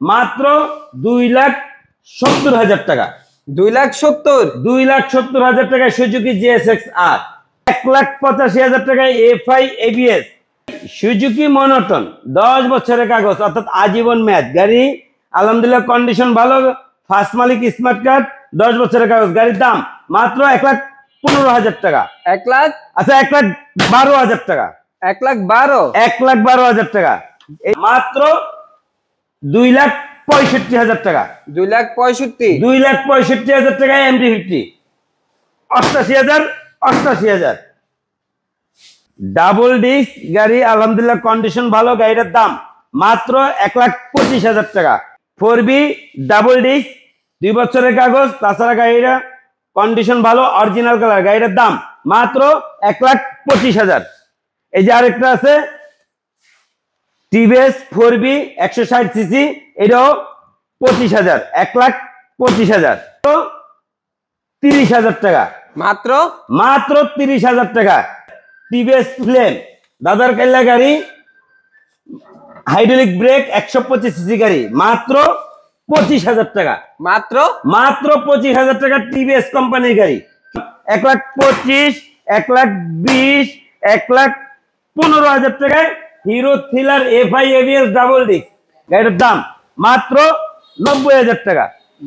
মাত্র 2,70,000 টাকা। 2,70,000 2,70,000 টাকায় সুজুকি জিএসএক্স আর। 1,85,000 টাকায় এফআই এবিএস সুজুকি মনোটন, 10 বছরের কাগজ অর্থাৎ আজীবন মেয়াদ গাড়ি। আলহামদুলিল্লাহ কন্ডিশন ভালো, ফার্স্ট মালিক, স্মার্ট কার্ড, 10 বছরের কাগজ। গাড়ির দাম মাত্র 1,15,000 টাকা। 1 লাখ, আচ্ছা 1,12,000 টাকা। 1,12,000 1,12,000 টাকা। মাত্র 2,65,000 টাকা। 2,65,000 2,65,000 টাকায় MT-50 88,000। ডাবল ডিস্ক গাড়ি, আলহামদুলিল্লাহ কন্ডিশন ভালো। গাড়িটার দাম মাত্র 1,25,000 টাকা। 4B ডাবল ডিস্ক, 2 বছরের কাগজ, তাছাড়া গাড়িটা কন্ডিশন ভালো, অরিজিনাল কালার। গাড়িটার দাম মাত্র 1,25,000। এই যে আরেকটা আছে টিভিএস 4B 160 সিসি, এটাও 25,000। 1,25,000। 30,000 টাকা। মাত্র 30,000 টাকা। টিভিএস ফ্লেম দাদার কাল্লা গাড়ি, হাইড্রোলিক ব্রেক, 125 সিসি গাড়ি, মাত্র 25,000 টাকা। মাত্র 25,000 টাকা টিভিএস কোম্পানির গাড়ি। 1,25,000, 1,20,000, 1,15,000 টাকায় Hero Thriller FI ABS double disc গাড়ির দাম মাত্র 90,000 টাকা।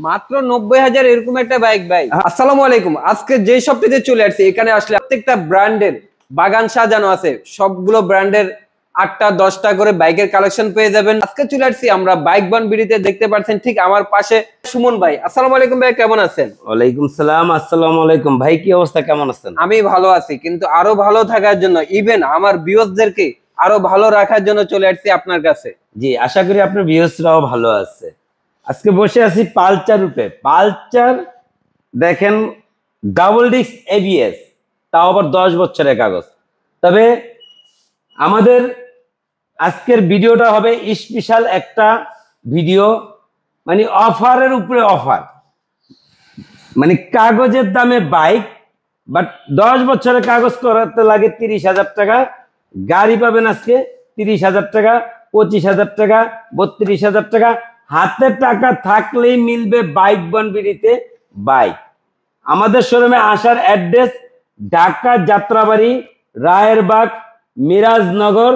মাত্র 90,000 এরকম একটা বাইক ভাই। আসসালামু আলাইকুম। আজকে যে শপটিতে চলে আসছি, এখানে আসলে প্রত্যেকটা ব্র্যান্ডের বাগান সাজানো আছে। সবগুলো ব্র্যান্ডের 8টা 10টা করে বাইকের কালেকশন পেয়ে যাবেন। আজকে চলে আসছি আমরা বাইক বান বিডিতে, দেখতে পাচ্ছেন ঠিক আমার পাশে সুমন ভাই। আসসালামু আলাইকুম ভাই, কেমন আছেন? ওয়ালাইকুম সালাম। আসসালামু আলাইকুম ভাই, কি অবস্থা, কেমন আছেন? আমি ভালো আছি, কিন্তু আরো ভালো থাকার জন্য, ইভেন আমার ভিউয়ার্সদেরকে আরো ভালো রাখার জন্য চলে আসছি আপনার কাছে। জি, আশা করি আপনার ভিউয়ার্সরাও ভালো আছে। আজকে বসে আছি পালচার রূপে। পালচার দেখেন ডাবল ডিস্ক এবিএস, তাও আবার 10 বছরের কাগজ। তবে আমাদের আজকের ভিডিওটা হবে স্পেশাল একটা ভিডিও, মানে অফারের উপরে অফার। মানে কাগজের দামে বাইক, বাট 10 বছরের কাগজ করাতে লাগে 30,000 টাকা। গাড়ি পাবেন আজকে 30,000 টাকা, 25,000 টাকা, 32,000 টাকা। হাতে টাকা থাকলেই মিলবে বাইক বান বিডিতে বাইক। আমাদের শোরুমে আসার address Dhaka Jatrabari, Rayerbag, Mirajnagar,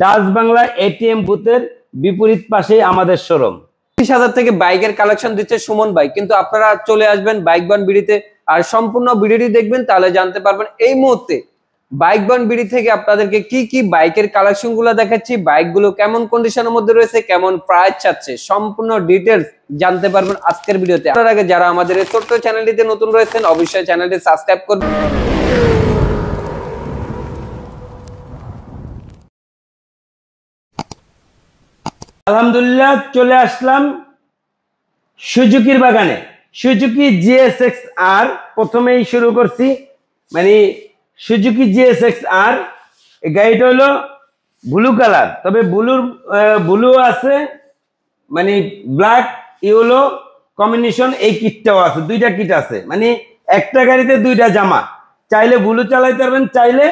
Dutch Bangla ATM বুথের বিপরীত পাশেই আমাদের শোরুম। 30,000 থেকে বাইকের কালেকশন দিচ্ছে সুমন ভাই, কিন্তু আপনারা চলে আসবেন বাইক বান বিডিতে আর সম্পূর্ণ ভিডিওটি দেখবেন, তাহলে জানতে পারবেন এই মুহূর্তে বাইক বান বিডি থেকে আপনাদেরকে কি কি বাইকের কালেকশন গুলো দেখাচ্ছি, বাইকগুলো কেমন কন্ডিশনের মধ্যে রয়েছে, কেমন প্রাইস চাচ্ছে, সম্পূর্ণ ডিটেলস জানতে পারবেন আজকের ভিডিওতে। তার আগে যারা আমাদের এই ছোট্ট চ্যানেলটিতে নতুন রয়েছেন, অবশ্যই চ্যানেলটি সাবস্ক্রাইব করবেন। আলহামদুলিল্লাহ চলে আসলাম সুজুকির বাগানে। সুজুকি জিএসএক্স আর প্রথমেই শুরু করছি, মানে সুজুকি জিএসএক্স আর। এই গাড়িটা হলো ব্লু কালার, তবে ব্লু আছে, মানে ব্ল্যাক ইয়েলো কম্বিনেশন। এই কিটটাও আছে, 2টা কিট আছে, মানে একটা গাড়িতে 2টা জামা। চাইলে ব্লু চালাইতে পারবেন, চাইলে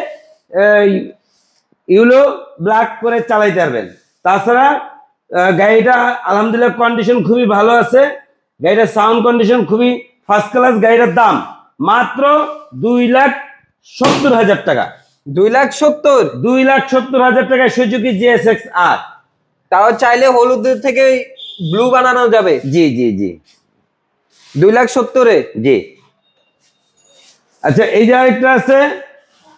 ইয়েলো ব্ল্যাক করে চালাইতে পারবেন। তাছাড়া গাড়িটা আলহামদুলিল্লাহ কন্ডিশন খুবই ভালো আছে। গাড়িটার সাউন্ড কন্ডিশন খুবই ফার্স্ট ক্লাস। গাড়িটার দাম মাত্র 2,70,000 টাকা। 2,70,000 টাকায় সুজুকি জিএসএক্স আর। তাও চাইলে হলুদ থেকে ব্লু বানানো যাবে। জি জি জি, 2,70,000 জি। আচ্ছা, এই যে আরেকটা আছে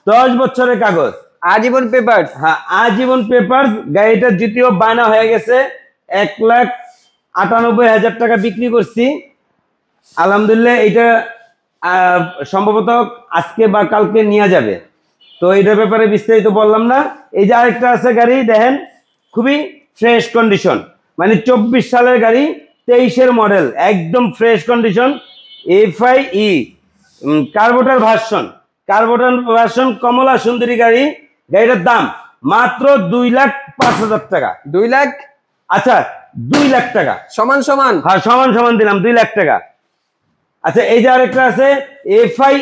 10 বছরের কাগজ, আজীবন পেপারস। হ্যাঁ, আজীবন পেপারস। গাড়িটার দ্বিতীয় বায়না হয়ে গেছে, 1,98,000 টাকা বিক্রি করছি। আলহামদুলিল্লাহ এটা সম্ভবত আজকে বা কালকে নিয়ে যাবে, তো এটার ব্যাপারে বিস্তারিত বললাম না। এই যে আরেকটা আছে গাড়ি, দেখেন খুবই ফ্রেশ কন্ডিশন, মানে 24 সালের গাড়ি, 23-এর মডেল, একদম fresh condition. FI carburettor version কমলা সুন্দরী গাড়ি। গাড়িটার দাম মাত্র 2,05,000 টাকা। 2 লাখ, আচ্ছা 2 লাখ টাকা সমান সমান, হ্যাঁ সমান সমান দিলাম, 2 লাখ টাকা। আচ্ছা, এই যে আরেকটা আছে এফআই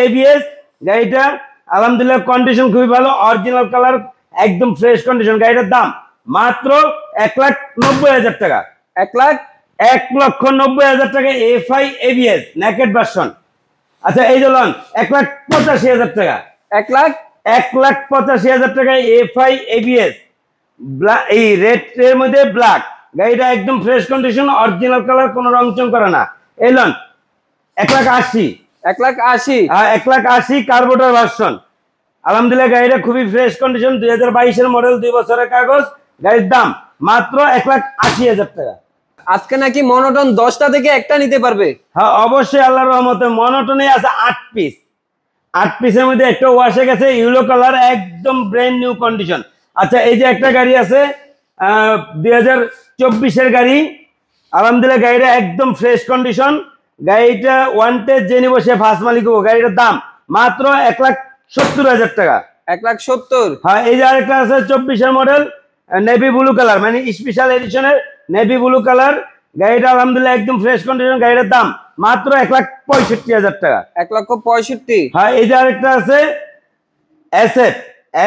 এবিএস। গাড়িটা আলহামদুলিল্লাহ কন্ডিশন খুবই ভালো, অরিজিনাল কালার, একদম ফ্রেশ কন্ডিশন। গাড়িটার দাম মাত্র 1,90,000 টাকা। 1,90,000 টাকা এফআই এবিএস নেকেড ভার্সন। আচ্ছা এই যে লন 1,85,000 টাকা। 1,85,000 টাকা এফআই এবিএস এই রেড এর মধ্যে ব্ল্যাক। গাড়িটা একদম ফ্রেশ কন্ডিশন, অরিজিনাল কালার, কোনো রং চং করে না। এই লন 1,80,000। 1,80,000। হ্যাঁ 1,80,000 কার্বোরেটর ভার্সন। আলহামদুলিল্লাহ গাড়িটা খুবই ফ্রেশ কন্ডিশন, 2022 এর মডেল, 2 বছরের কাগজ। গাড়ির দাম মাত্র 1,80,000 টাকা। আজকে নাকি মনোটন 10টা থেকে একটা নিতে পারবে? হ্যাঁ অবশ্যই, আল্লাহর রহমতে মনোটনে আছে 8 পিস। 8 পিসের মধ্যে একটা ওয়াশে গেছে, ইউলো কালার, একদম ব্র্যান্ড নিউ কন্ডিশন। আচ্ছা এই যে একটা গাড়ি আছে 2024 এর গাড়ি, আলহামদুলিল্লাহ গাড়িটা একদম ফ্রেশ কন্ডিশন। গাড়িটা ওয়ান্টেড যে নিব সে ফার্স্ট মালিক হবো। গাড়িটার দাম মাত্র 1,70,000 টাকা। 1,70,000। হ্যাঁ এই যে আরেকটা আছে 24 এর মডেল, নেভি ব্লু কালার, মানে স্পেশাল এডিশনের নেভি ব্লু কালার। গাড়িটা আলহামদুলিল্লাহ একদম ফ্রেশ কন্ডিশন। গাড়িটার দাম মাত্র 1,65,000 টাকা। 1,65,000। হ্যাঁ এই যে আরেকটা আছে এসএফ।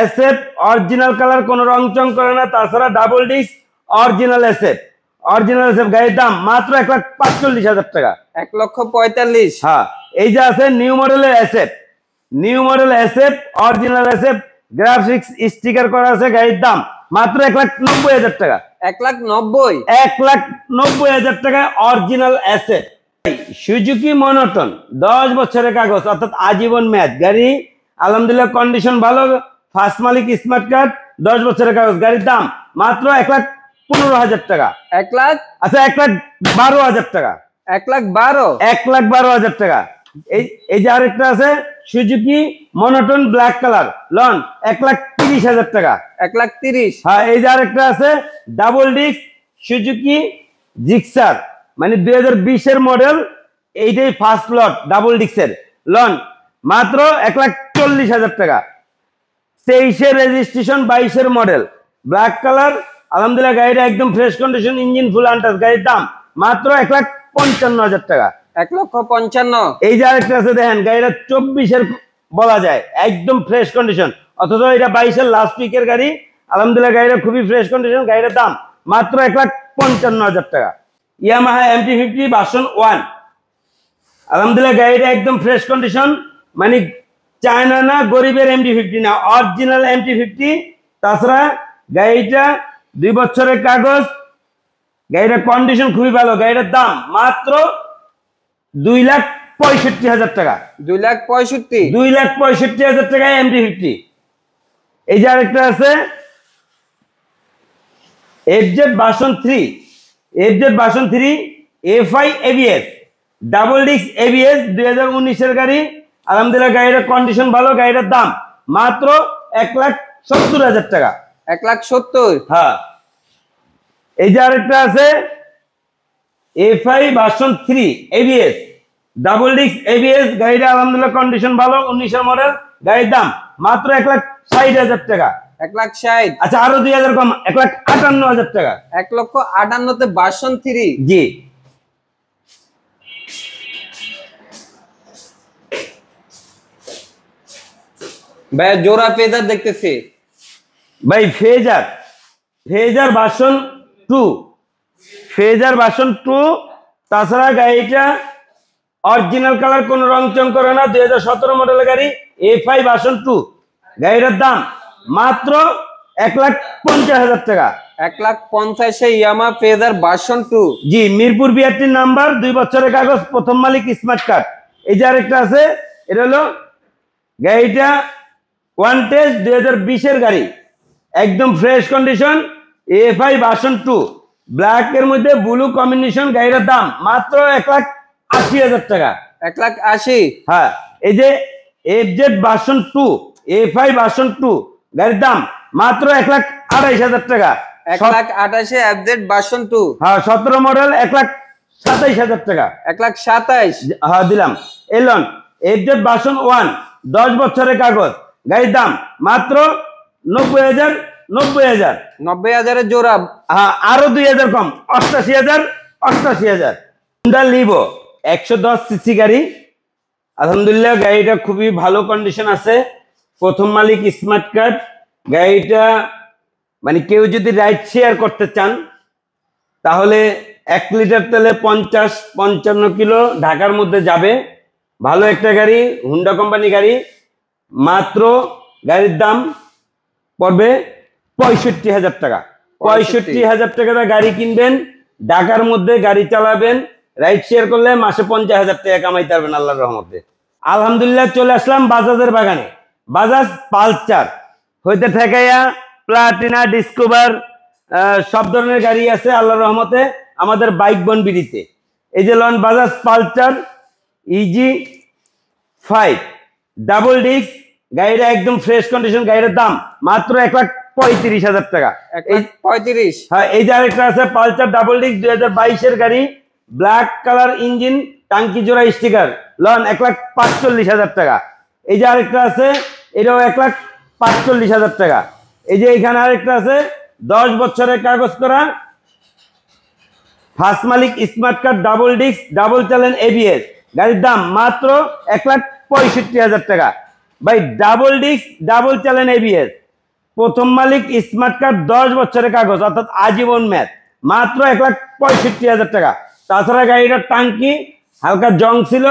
এসএফ অরিজিনাল কালার, কোনো রং চং করে না, তাছাড়া double disc original SF. Original SF গাড়ির দাম মাত্র 1,45,000 টাকা। 1,45,000। হ্যাঁ এই যে আছে নিউ মডেলের SF. New model SF original SF, graphics sticker করা আছে। গাড়ির দাম মাত্র 1,90,000 টাকা। 1,90,000। 1,90,000 টাকা অরিজিনাল এসএফ। সুজুকি মনোটন 10 বছরের কাগজ, অর্থাৎ আজীবন মেয়াদ গাড়ি। আলহামদুলিল্লাহ কন্ডিশন ভালো, ফার্স্ট মালিক, স্মার্ট কার্ড, 10 বছরের কাগজ। গাড়ির দাম মাত্র 1,15,000 টাকা। 1,00,000। আচ্ছা 1,12,000 টাকা। 1,12,000। 1,12,000 টাকা। এই যে আরেকটা আছে Suzuki monotone black colour, loan 1,30,000 টাকা। 1,30,000। হ্যাঁ এই যে আরেকটা আছে ডাবল ডিস্ক সুজুকি জিক্সার, মানে 2020 এর মডেল, এইটাই ফার্স্ট লট ডাবল ডিস্কের, লন মাত্র 1,40,000 টাকা। 23 এর রেজিস্ট্রেশন, 22 এর মডেল, ব্ল্যাক কালার। আলহামদুলিল্লাহ গাড়িটা একদম ফ্রেশ কন্ডিশন, ইঞ্জিন ফুল আনটাচ। গাড়ির দাম মাত্র 1,55,000 টাকা। 1,55,000। এই যে আরেকটা আছে দেখেন, গাড়িটা 24 এর বলা যায়, একদম ফ্রেশ কন্ডিশন, অথচ এটা 22 এর লাস্ট উইকের গাড়ি। আলহামদুলিল্লাহ গাড়িটা খুবই ফ্রেশ কন্ডিশন। গাড়িটার দাম মাত্র 1,55,000 টাকা। Yamaha MT-50 version 1। আলহামদুলিল্লাহ গাড়িটা একদম ফ্রেশ কন্ডিশন, মানে চায়না না, গরিবের MT-50 না, অরিজিনাল MT-50। তাছাড়া গাড়িটা 2 বছরের কাগজ। গাড়িটার কন্ডিশন খুবই ভালো। গাড়িটার দাম মাত্র 2,65,000 টাকা। 2,65,000। 2,65,000 টাকায় MT-50। এই যে আরেকটা আছে FZ version 3। FZ version 3 FI ABS, double disc ABS, 2019 এর গাড়ি। আলহামদুলিল্লাহ গাড়িটার কন্ডিশন ভালো। গাড়িটার দাম মাত্র 1,70,000 টাকা। 1,70,000। হ্যাঁ এই যে আরেকটা আছে FI version 3 ABS, double disc ABS. গাড়িটা আলহামদুলিল্লাহ কন্ডিশন ভালো, 19 এর মডেল। গাড়ির দাম মাত্র 1,60,000 টাকা। 1,60,000। আচ্ছা আরো 2,000 কম, 1,58,000 টাকা। 1,58,000 তে ভার্সন 3। জি ভাই জোড়া ফেজার দেখতেছি ভাই, ফেজার ভার্সন 2, ফেজার ভার্সন 2। তাছাড়া গাড়িটা অরিজিনাল কালার, কোনো রং চং করে না, 2017 মডেলের গাড়ি, এফআই ভার্সন 2। গাড়িটার দাম মাত্র 1,50,000 টাকা। 1,50,000 ইয়ামা ফেজার ভার্সন 2। জি মিরপুর বিআরটির নাম্বার, 2 বছরের কাগজ, প্রথম মালিক, স্মার্ট কার্ড। এই যে আরেকটা আছে, এটা হলো গাড়িটা ওয়ান টেস্ট 2020 এর গাড়ি, একদম fresh condition, FI version 2, black এর মধ্যে ব্লু কম্বিনেশন। গাড়িটার দাম মাত্র 1,80,000 টাকা। 1,80,000। হ্যাঁ এই যে FZ ভার্সন 2 এফআই ভার্সন 2, গাড়ির দাম মাত্র 1,28,000 টাকা। 1,28,000 FZ ভার্সন 2। হ্যাঁ 17 মডেল, 1,27,000 টাকা। 1,27,000। হ্যাঁ দিলাম। এলন FZ ভার্সন 1, 10 বছরের কাগজ। গাড়ির দাম মাত্র 90,000। 90,000 এর জোড়া। হ্যাঁ আরো 2,000 কম, 88,000। 88,000। হুন্ডা লিভো 110 সিসি গাড়ি। আলহামদুলিল্লাহ গাড়িটা খুবই ভালো কন্ডিশন আছে, প্রথম মালিক, স্মার্ট কার্ড। গাড়িটা মানে কেউ যদি রাইড শেয়ার করতে চান তাহলে 1 লিটার তেলে 50-55 কিলো ঢাকার মধ্যে যাবে। ভালো একটা গাড়ি, হুন্ডা কোম্পানি গাড়ি। মাত্র গাড়ির দাম পড়বে 65,000 টাকা। 65,000 টাকা গাড়ি কিনবেন, ঢাকার মধ্যে গাড়ি চালাবেন, রাইড শেয়ার করলে মাসে 50,000 টাকা কামাইতে পারবেন আল্লাহর রহমতে। আলহামদুলিল্লাহ চলে আসলাম বাজাজের বাগানে। বাজাজ পালসার হইতে ঠেকাইয়া প্লাটিনা, ডিসকভার সব ধরনের গাড়ি আছে আল্লাহর রহমতে আমাদের বাইক বনবিড়িতে। এই যে loan Bajaj Pulsar easy 5 double disc, গাড়িটা একদম ফ্রেশ কন্ডিশন। গাড়ির দাম মাত্র 1,35,000 টাকা। 1,35,000? হ্যাঁ, এই যে আরেকটা আছে পালসার ডাবল ডিস্ক 2022-এর গাড়ি, ব্ল্যাক কালার ইঞ্জিন, টাঙ্কি জোড়া স্টিকার, লন 1,45,000 টাকা। এই যে আরেকটা আছে, এটাও 1,45,000 টাকা। এই যে এখানে আরেকটা আছে 10 বছরের কাগজ করা, ফার্স্ট মালিক, smart card, double disc, double channel ABS, গাড়ির দাম মাত্র 1,65,000 টাকা। ভাই double disc, double channel ABS, প্রথম মালিক, স্মার্ট কার্ড, 10 বছরের কাগজ অর্থাৎ আজীবন মেয়াদ, মাত্র 1,65,000 টাকা। তাছাড়া গাড়িটার টাঙ্কি হালকা জং ছিল,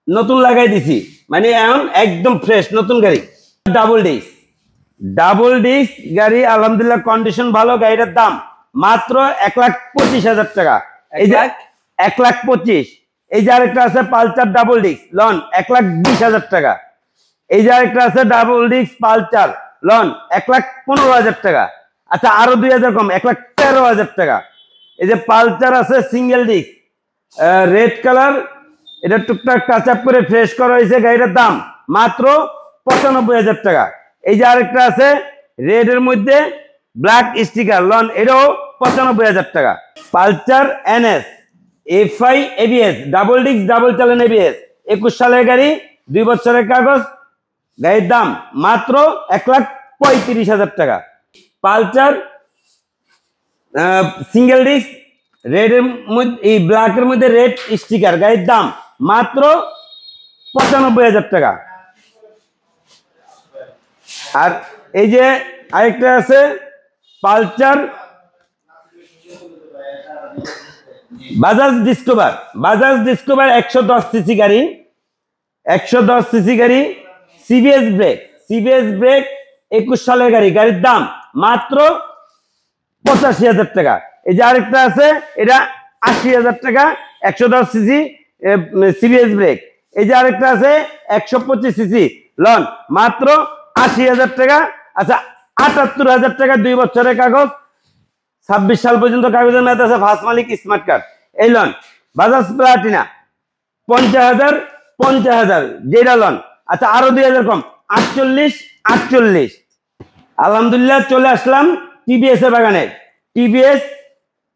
নতুন লাগাই দিছি, মানে এখন একদম ফ্রেশ নতুন গাড়ি। ডাবল ডিস্ক, ডাবল ডিস্ক গাড়ি আলহামদুলিল্লাহ কন্ডিশন ভালো। গাড়িটার দাম মাত্র 1,25,000 টাকা। এই যে 1,25,000। এই যে আরেকটা আছে পালসার ডাবল ডিস্ক, লন 1,20,000 টাকা। এই যে আরেকটা আছে ডাবল ডিস্ক পালসার, লন 1,15,000 টাকা। আচ্ছা আরো 2,000 কম, 1,13,000 টাকা। এই যে পালসার আছে সিঙ্গেল ডিস্ক, রেড কালার, এটা টুকটাক টাচ আপ করে ফ্রেশ করা হয়েছে। গাড়িটার দাম মাত্র 95,000 টাকা। এই যে আরেকটা আছে রেড এর মধ্যে ব্ল্যাক স্টিকার, লন এটাও 95,000 টাকা। Pulsar NS FI ABS, double disc, double channel ABS, 21 সালের গাড়ি, 2 বছরের কাগজ, গাড়ির দাম মাত্র 1,35,000 টাকা। পালসার সিঙ্গেল ডিস্ক, রেড এর মধ্যে, এই ব্ল্যাক এর মধ্যে রেড স্টিকার, গাড়ির দাম মাত্র 95,000 টাকা। আর এই যে আরেকটা আছে Pulsar Bajaj discover, Bajaj discover 110 CC গাড়ি, 110 সিসি গাড়ি, সিবিএস ব্রেক, সিবিএস ব্রেক, 21 সালের গাড়ি, গাড়ির দাম মাত্র 85,000 টাকা। এই যে আরেকটা আছে, এটা 80,000 টাকা, 110 সিসি সিবিএস ব্রেক। এই যে আরেকটা আছে 125 সিসি, লন মাত্র 80,000 টাকা। আচ্ছা 78,000 টাকা, 2 বছরের কাগজ, 26 সাল পর্যন্ত কাগজের মেয়াদ আছে, ফার্স্ট মালিক, স্মার্ট কার্ড। এই লন বাজাজ প্লাটিনা 50,000 যেটা লন। আচ্ছা আরো 2,000 কম, 48,000। আলহামদুলিল্লাহ চলে আসলাম টিভিএস এর বাগানে। টিভিএস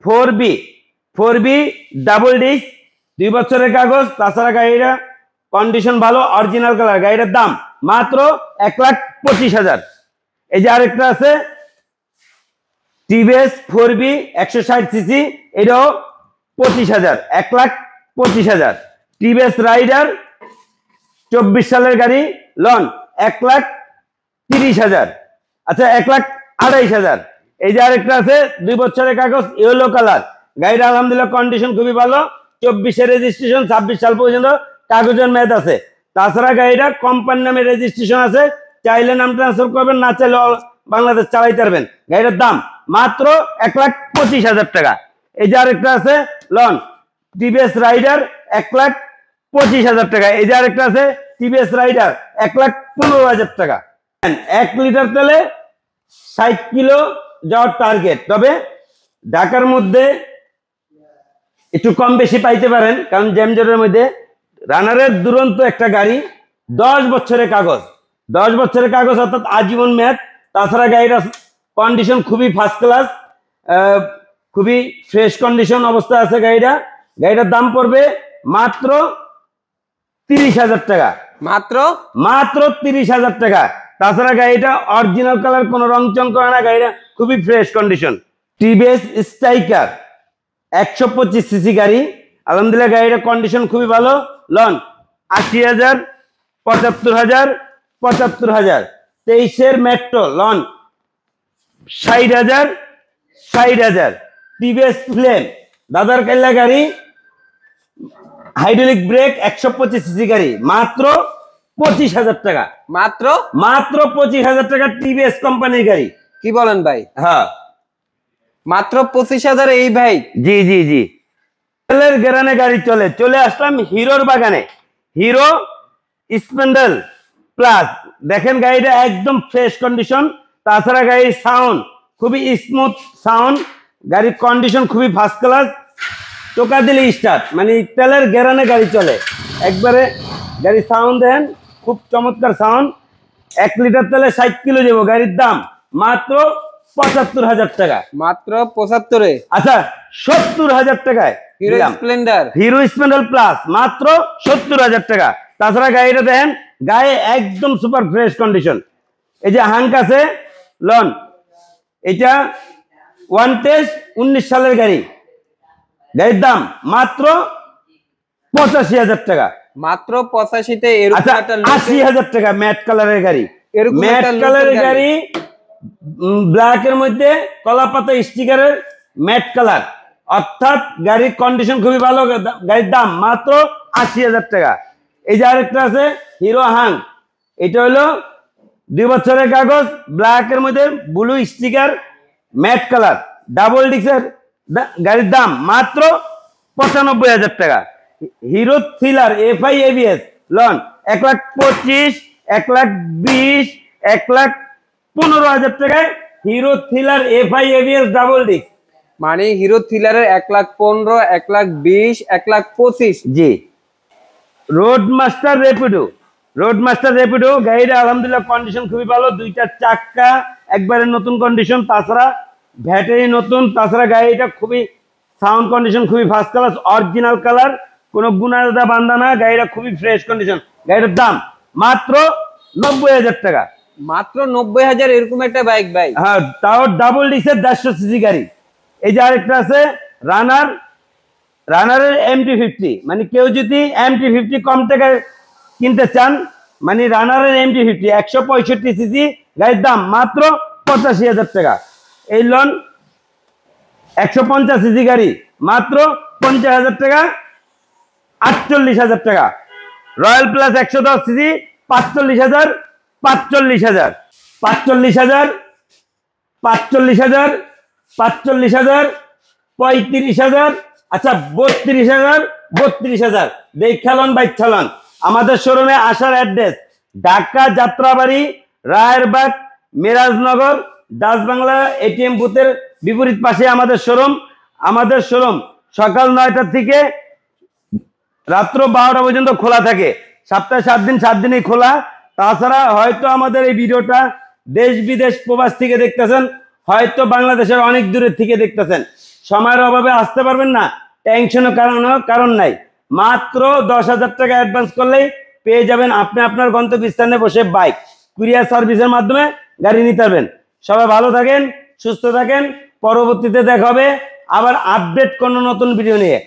4B ডাবল ডিস্ক, 2 বছরের কাগজ, তাছাড়া গাড়িটা কন্ডিশন ভালো, অরিজিনাল কালার, গাড়িটার দাম মাত্র 1,25,000। এই যে আরেকটা আছে টিভিএস 4B 160 সিসি, এটাও 25,000, 1,25,000। টিভিএস রাইডার 24 সালের গাড়ি, লন 1,30,000। আচ্ছা 1,28,000। এই যে আরেকটা আছে 2 বছরের কাগজ, ইয়েলো কালার, গাড়িটা আলহামদুলিল্লাহ কন্ডিশন খুবই ভালো, 24-এর রেজিস্ট্রেশন, 26 সাল পর্যন্ত কাগজের মেয়াদ আছে। তাছাড়া গাড়িটা কোম্পানির নামে রেজিস্ট্রেশন আছে, চাইলে নাম ট্রান্সফার করবেন, না চাইলে বাংলাদেশ চালাইতে পারবেন। গাড়িটার দাম মাত্র 1,25,000 টাকা। এই যে আরেকটা আছে লন টিভিএস রাইডার, 1,25,000 টাকা। এই যে আরেকটা আছে টিভিএস রাইডার, 1,15,000 টাকা। 1 লিটার তেলে 60 কিলো যাওয়ার টার্গেট, তবে ঢাকার মধ্যে একটু কম বেশি পাইতে পারেন, কারণ জ্যামজটের মধ্যে। রানারের দুরন্ত একটা গাড়ি, 10 বছরের কাগজ, 10 বছরের কাগজ অর্থাৎ আজীবন মেয়াদ। তাছাড়া গাড়িটার কন্ডিশন খুবই ফার্স্ট ক্লাস, খুবই ফ্রেশ কন্ডিশন অবস্থা আছে গাড়িটা। গাড়িটার দাম পড়বে মাত্র 30,000 টাকা, মাত্র 30,000 টাকা। তাছাড়া গাড়িটা অরিজিনাল কালার, কোনো রং চং করে না, গাড়িটা খুবই fresh condition. TVS Stryker 125 CC গাড়ি, আলহামদুলিল্লাহ গাড়িটার কন্ডিশন খুবই ভালো, লন 80,000, 75,000, 75,000। 23-এর মেট্রো, লন 60,000 60,000 টিভিএস ফ্লেম দাদার কাল্লা গাড়ি, হাইড্রোলিক ব্রেক, 125 সিসি গাড়ি, মাত্র 25,000 টাকা। মাত্র মাত্র 25,000 টাকা টিভিএস কোম্পানির গাড়ি। কি বলেন ভাই? হ্যাঁ, মাত্র 25,000 এই ভাই? জি জি জি। তেলের গ্যারানে গাড়ি চলে। চলে আসলাম হিরোর বাগানে, হিরো স্প্লেন্ডার প্লাস। দেখেন গাড়িটা একদম ফ্রেশ কন্ডিশন, তাছাড়া গাড়ির সাউন্ড খুবই স্মুথ সাউন্ড, গাড়ির কন্ডিশন খুবই ফার্স্ট ক্লাস। টোকা দিলে স্টার্ট, মানে তেলের গ্যারানে গাড়ি চলে একবারে। গাড়ির সাউন্ড দেন, খুব চমৎকার সাউন্ড। 1 লিটার তেলে 60 কিলো যাবো। গাড়ির দাম মাত্র 75,000 টাকা। মাত্র 75-এ? আচ্ছা, 70,000 টাকায় hero Splendor, hero Splendor plus, মাত্র 70,000 টাকা। তাছাড়া গাড়িটা দেখেন, গায়ে একদম সুপার ফ্রেশ কন্ডিশন। এই যে হাঙ্ক আছে লন, এটা ওয়ান টেস্ট 19 সালের গাড়ি। গাড়ির দাম মাত্র 85,000 টাকা। মাত্র 85-তে এরকম আচ্ছা, একটা 80,000 টাকা ম্যাট কালারের গাড়ি। এরকম ম্যাট একটা কালারের গাড়ি, ব্ল্যাকের মধ্যে কলাপাতা স্টিকারের ম্যাট কালার, অর্থাৎ গাড়ির কন্ডিশন খুবই ভালো। গাড়ির দাম মাত্র 80,000 টাকা। এই যে আরেকটা আছে হিরো হাং, এটা হলো 2 বছরের কাগজ, ব্ল্যাকের মধ্যে blue sticker, matte colour, double ডিক্সের। গাড়ির দাম মাত্র 95,000 টাকা। হিরো থ্রিলার এফআই এবিএস লন 1,25,000, 1,20,000, 1,15,000 টাকায় Hero Thriller FI ABS double ডিক্স। মানে হিরো থ্রিলারের 1,15,000, 1,20,000, 1,25,000। জি। Road Master Rapido, Road Master Rapido গাড়িটা আলহামদুলিল্লাহ কন্ডিশন খুবই ভালো। 2টা চাক্কা একবারে নতুন কন্ডিশন, তাছাড়া ব্যাটারি নতুন, তাছাড়া গাড়িটা খুবই সাউন্ড কন্ডিশন খুবই ফার্স্ট ক্লাস, অরিজিনাল কালার, কোনো গুণাদা বান্ধা না। গাড়িটা খুবই ফ্রেশ কন্ডিশন। গাড়িটার দাম মাত্র 90,000 টাকা। মাত্র 90,000 এরকম একটা বাইক ভাই? হ্যাঁ, তাও ডাবল ডিক্সের 150 সিসি গাড়ি। এই যে আরেকটা আছে রানার, রানারের MT-50, মানে কেউ যদি MT-50 কম টাকায় কিনতে চান, মানে রানারের MT-50 165 সিসি, গাড়ির দাম মাত্র 85,000 টাকা। এই লন 150 সিসি গাড়ি, মাত্র 50,000 টাকা, 48,000 টাকা। রয়্যাল প্লাস 110 সিসি 45,000, 45,000, 45,000, 45,000, 45,000, 35,000, আচ্ছা 32,000, 32,000। দেখালন বাইক চালান। আমাদের শোরুমে আসার address Dhaka Jatrabari, Rayerbag, Mirajnagar, Dutch Bangla ATM বুথের বিপরীত পাশে আমাদের শোরুম। আমাদের শোরুম সকাল 9টা থেকে রাত্র 12টা পর্যন্ত খোলা থাকে। সপ্তাহে 7 দিন 7 দিনই খোলা। তাছাড়া হয়তো আমাদের এই ভিডিওটা দেশ বিদেশ প্রবাস থেকে দেখতেছেন, হয়তো বাংলাদেশের অনেক দূরের থেকে দেখতেছেন, সময়ের অভাবে আসতে পারবেন না, টেনশনের কারণ নাই। মাত্র 10,000 টাকা অ্যাডভান্স করলেই পেয়ে যাবেন আপনি আপনার গন্তব্যস্থানে বসে বাইক। কুরিয়ার সার্ভিসের মাধ্যমে গাড়ি নিতে পারবেন। সবাই ভালো থাকেন, সুস্থ থাকেন। পরবর্তীতে দেখা হবে আবার আপডেট কোনো নতুন ভিডিও নিয়ে।